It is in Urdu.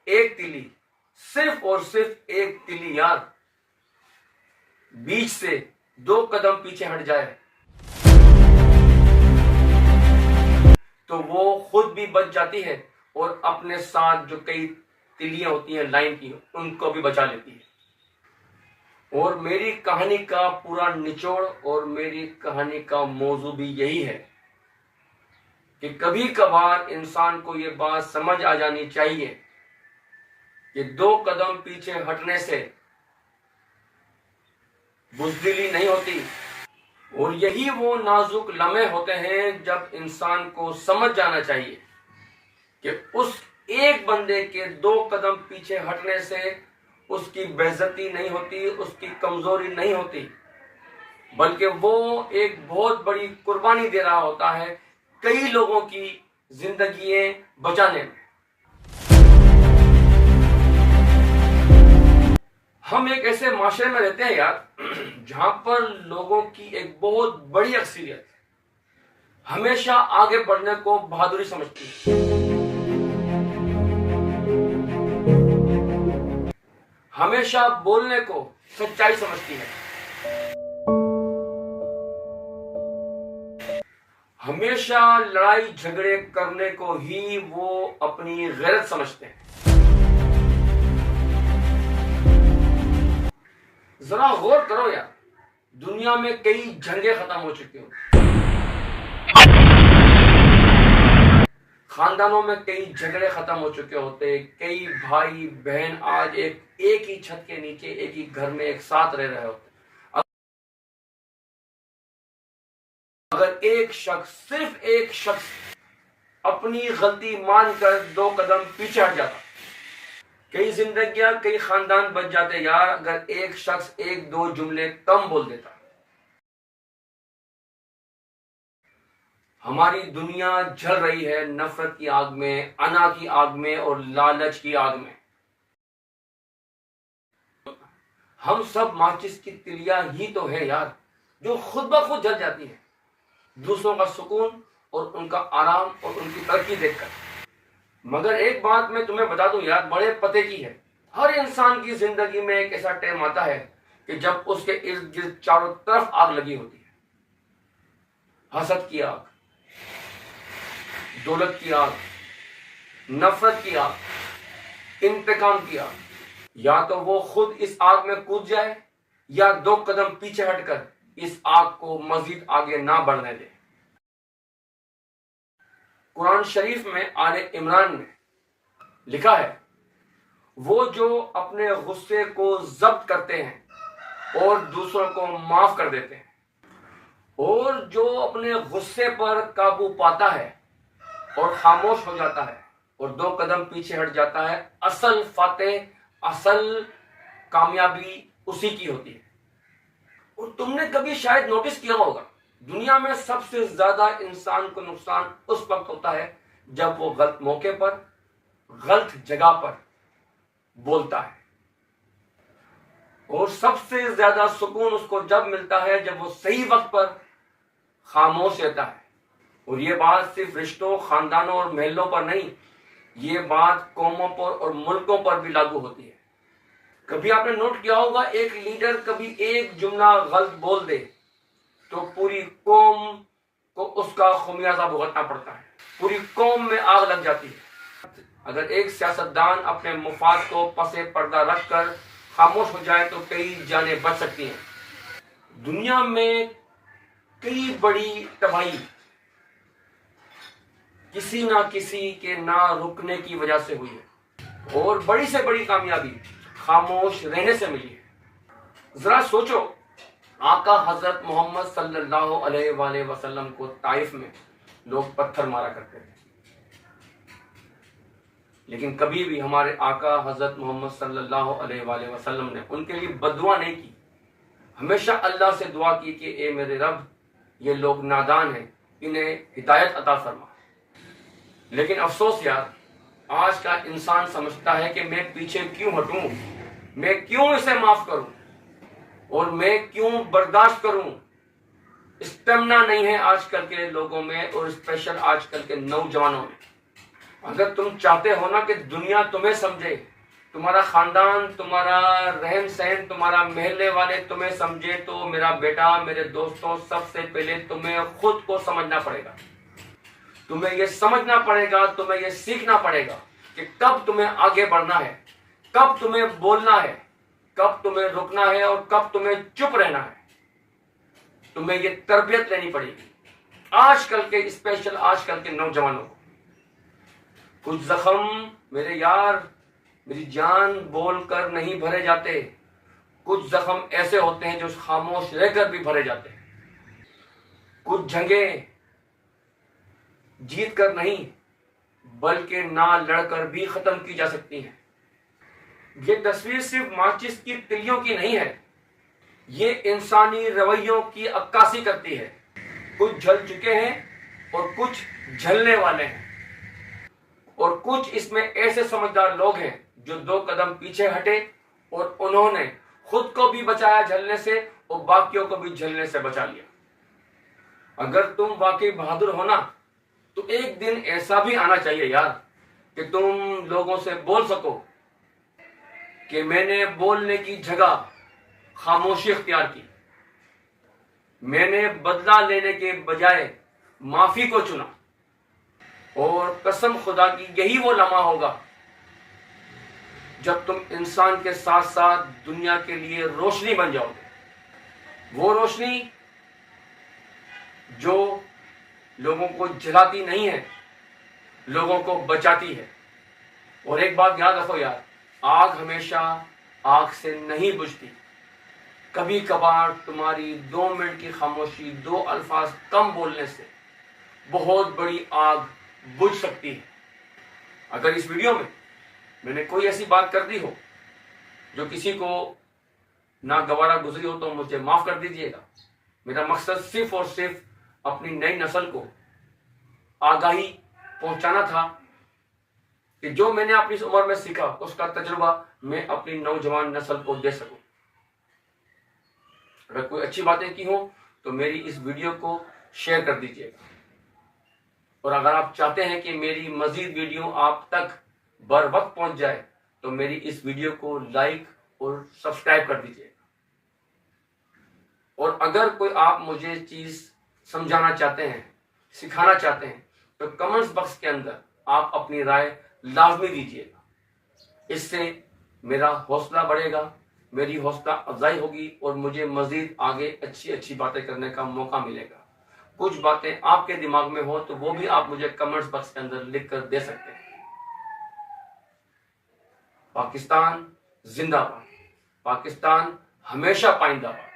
ایک تلی، صرف اور صرف ایک تلی یار بیچ سے 2 قدم پیچھے ہٹ جائے تو وہ خود بھی بچ جاتی ہے اور اپنے ساتھ جو کئی تلیاں ہوتی ہیں لائن کی ان کو بھی بچا لیتی ہے۔ اور میری کہانی کا پورا نچوڑ اور میری کہانی کا موضوع بھی یہی ہے کہ کبھی کبھار انسان کو یہ بات سمجھ آ جانی چاہیے کہ 2 قدم پیچھے ہٹنے سے بزدلی نہیں ہوتی، اور یہی وہ نازک لمحے ہوتے ہیں جب انسان کو سمجھ جانا چاہیے کہ اس ایک بندے کے 2 قدم پیچھے ہٹنے سے اس کی بے عزتی نہیں ہوتی، اس کی کمزوری نہیں ہوتی، بلکہ وہ ایک بہت بڑی قربانی دے رہا ہوتا ہے کئی لوگوں کی زندگیاں بچانے میں۔ ہم ایک ایسے معاشرے میں رہتے ہیں یار جہاں پر لوگوں کی ایک بہت بڑی اکثریت ہمیشہ آگے بڑھنے کو بہادری سمجھتی ہے، ہمیشہ بولنے کو سچائی سمجھتی ہے، ہمیشہ لڑائی جھگڑے کرنے کو ہی وہ اپنی غیرت سمجھتے ہیں۔ ذرا غور کرو یار، دنیا میں کئی جنگیں ختم ہو چکی ہوں، خاندانوں میں کئی جھگڑے ختم ہو چکے ہوتے، کئی بھائی بہن آج ایک ہی چھت کے نیچے ایک ہی گھر میں ایک ساتھ رہ رہے ہوتے۔ اگر ایک شخص، صرف ایک شخص اپنی غلطی مان کر 2 قدم پیچھے ہٹ جاتا، کئی زندگیاں کئی خاندان بچ جاتے یار اگر ایک شخص 1-2 جملے کم بول دیتا۔ ہماری دنیا جل رہی ہے نفرت کی آگ میں، انا کی آگ میں اور لالچ کی آگ میں۔ ہم سب ماچس کی تلیاں ہی تو ہے یار جو خود بخود جل جاتی ہیں دوسروں کا سکون اور ان کا آرام اور ان کی ترقی دیکھ کر۔ مگر ایک بات میں تمہیں بتا دوں یار بڑے پتے کی ہے، ہر انسان کی زندگی میں ایک ایسا ٹائم آتا ہے کہ جب اس کے ارد گرد چاروں طرف آگ لگی ہوتی ہے، حسد کی آگ، دولت کی آگ، نفرت کی آگ، انتقام کی آگ۔ یا تو وہ خود اس آگ میں کود جائے یا 2 قدم پیچھے ہٹ کر اس آگ کو مزید آگے نہ بڑھنے دے۔ قرآن شریف میں آل عمران میں لکھا ہے وہ جو اپنے غصے کو ضبط کرتے ہیں اور دوسروں کو معاف کر دیتے ہیں، اور جو اپنے غصے پر قابو پاتا ہے اور خاموش ہو جاتا ہے اور 2 قدم پیچھے ہٹ جاتا ہے، اصل فاتح، اصل کامیابی اسی کی ہوتی ہے۔ اور تم نے کبھی شاید نوٹس کیا ہوگا دنیا میں سب سے زیادہ انسان کو نقصان اس وقت ہوتا ہے جب وہ غلط موقع پر، غلط جگہ پر بولتا ہے، اور سب سے زیادہ سکون اس کو جب ملتا ہے جب وہ صحیح وقت پر خاموش رہتا ہے۔ اور یہ بات صرف رشتوں، خاندانوں اور محلوں پر نہیں، یہ بات قوموں پر اور ملکوں پر بھی لاگو ہوتی ہے۔ کبھی آپ نے نوٹ کیا ہوگا ایک لیڈر کبھی ایک جملہ غلط بول دے تو پوری قوم کو اس کا خمیازہ بھگتنا پڑتا ہے، پوری قوم میں آگ لگ جاتی ہے۔ اگر ایک سیاستدان اپنے مفاد کو پس پردہ رکھ کر خاموش ہو جائے تو کئی جانیں بچ سکتی ہیں۔ دنیا میں کئی بڑی تباہی کسی نہ کسی کے نہ رکنے کی وجہ سے ہوئی ہے، اور بڑی سے بڑی کامیابی خاموش رہنے سے ملی ہے۔ ذرا سوچو آقا حضرت محمد صلی اللہ علیہ وآلہ وسلم کو طائف میں لوگ پتھر مارا کرتے تھے، لیکن کبھی بھی ہمارے آقا حضرت محمد صلی اللہ علیہ وآلہ وسلم نے ان کے لیے بد دعا نہیں کی، ہمیشہ اللہ سے دعا کی کہ اے میرے رب یہ لوگ نادان ہیں، انہیں ہدایت عطا فرما۔ لیکن افسوس یار آج کا انسان سمجھتا ہے کہ میں پیچھے کیوں ہٹوں، میں کیوں اسے معاف کروں اور میں کیوں برداشت کروں۔ اسٹیمنا نہیں ہے آج کل کے لوگوں میں اور اسپیشل آج کل کے نوجوانوں میں۔ اگر تم چاہتے ہو نا کہ دنیا تمہیں سمجھے، تمہارا خاندان، تمہارا رہن سہن، تمہارا محلے والے تمہیں سمجھے، تو میرا بیٹا، میرے دوستوں، سب سے پہلے تمہیں خود کو سمجھنا پڑے گا. تمہیں یہ سمجھنا پڑے گا، تمہیں یہ سیکھنا پڑے گا کہ کب تمہیں آگے بڑھنا ہے، کب تمہیں بولنا ہے، کب تمہیں رکنا ہے اور کب تمہیں چپ رہنا ہے. تمہیں یہ تربیت لینی پڑے گی. آج کل کے اسپیشل آج کل کے نوجوانوں کو کچھ زخم میرے یار، میری جان، بول کر نہیں بھرے جاتے. کچھ زخم ایسے ہوتے ہیں جو خاموش رہ کر بھی بھرے جاتے ہیں. کچھ جنگیں جیت کر نہیں بلکہ نہ لڑ کر بھی ختم کی جا سکتی ہیں. یہ تصویر صرف ماچس کی تلیوں کی نہیں ہے، یہ انسانی رویوں کی عکاسی کرتی ہے. کچھ جل چکے ہیں اور کچھ جلنے والے ہیں، اور کچھ اس میں ایسے سمجھدار لوگ ہیں جو 2 قدم پیچھے ہٹے اور انہوں نے خود کو بھی بچایا جلنے سے اور باقیوں کو بھی جلنے سے بچا لیا. اگر تم واقعی بہادر ہونا تو ایک دن ایسا بھی آنا چاہیے یار کہ تم لوگوں سے بول سکو کہ میں نے بولنے کی جگہ خاموشی اختیار کی، میں نے بدلہ لینے کے بجائے معافی کو چنا. اور قسم خدا کی یہی وہ لمحہ ہوگا جب تم انسان کے ساتھ ساتھ دنیا کے لیے روشنی بن جاؤ گے. وہ روشنی جو لوگوں کو جلاتی نہیں ہے، لوگوں کو بچاتی ہے. اور ایک بات یاد رکھو یار، آگ ہمیشہ آگ سے نہیں بجھتی. کبھی کبھار تمہاری 2 منٹ کی خاموشی، 2 الفاظ کم بولنے سے بہت بڑی آگ بجھ سکتی ہے. اگر اس ویڈیو میں نے کوئی ایسی بات کر دی ہو جو کسی کو ناگوارا گزری ہو تو مجھے معاف کر دیجیے گا. میرا مقصد صرف اور صرف اپنی نئی نسل کو آگاہی پہنچانا تھا کہ جو میں نے اپنی اس عمر میں سیکھا اس کا تجربہ میں اپنی نوجوان نسل کو دے سکوں. اگر کوئی اچھی باتیں کی ہوں تو میری اس ویڈیو کو شیئر کر دیجیے گا. اور اگر آپ چاہتے ہیں کہ میری مزید ویڈیو آپ تک بر وقت پہنچ جائے تو میری اس ویڈیو کو لائک اور سبسکرائب کر دیجیے گا. اور اگر کوئی آپ مجھے چیز سمجھانا چاہتے ہیں، سکھانا چاہتے ہیں تو کمنٹس باکس کے اندر آپ اپنی رائے لازمی دیجیے گا. اس سے میرا حوصلہ بڑھے گا، میری حوصلہ افزائی ہوگی اور مجھے مزید آگے اچھی باتیں کرنے کا موقع ملے گا. کچھ باتیں آپ کے دماغ میں ہو تو وہ بھی آپ مجھے کمنٹس باکس کے اندر لکھ کر دے سکتے ہیں. پاکستان زندہ باد. پاکستان ہمیشہ پائندہ باد.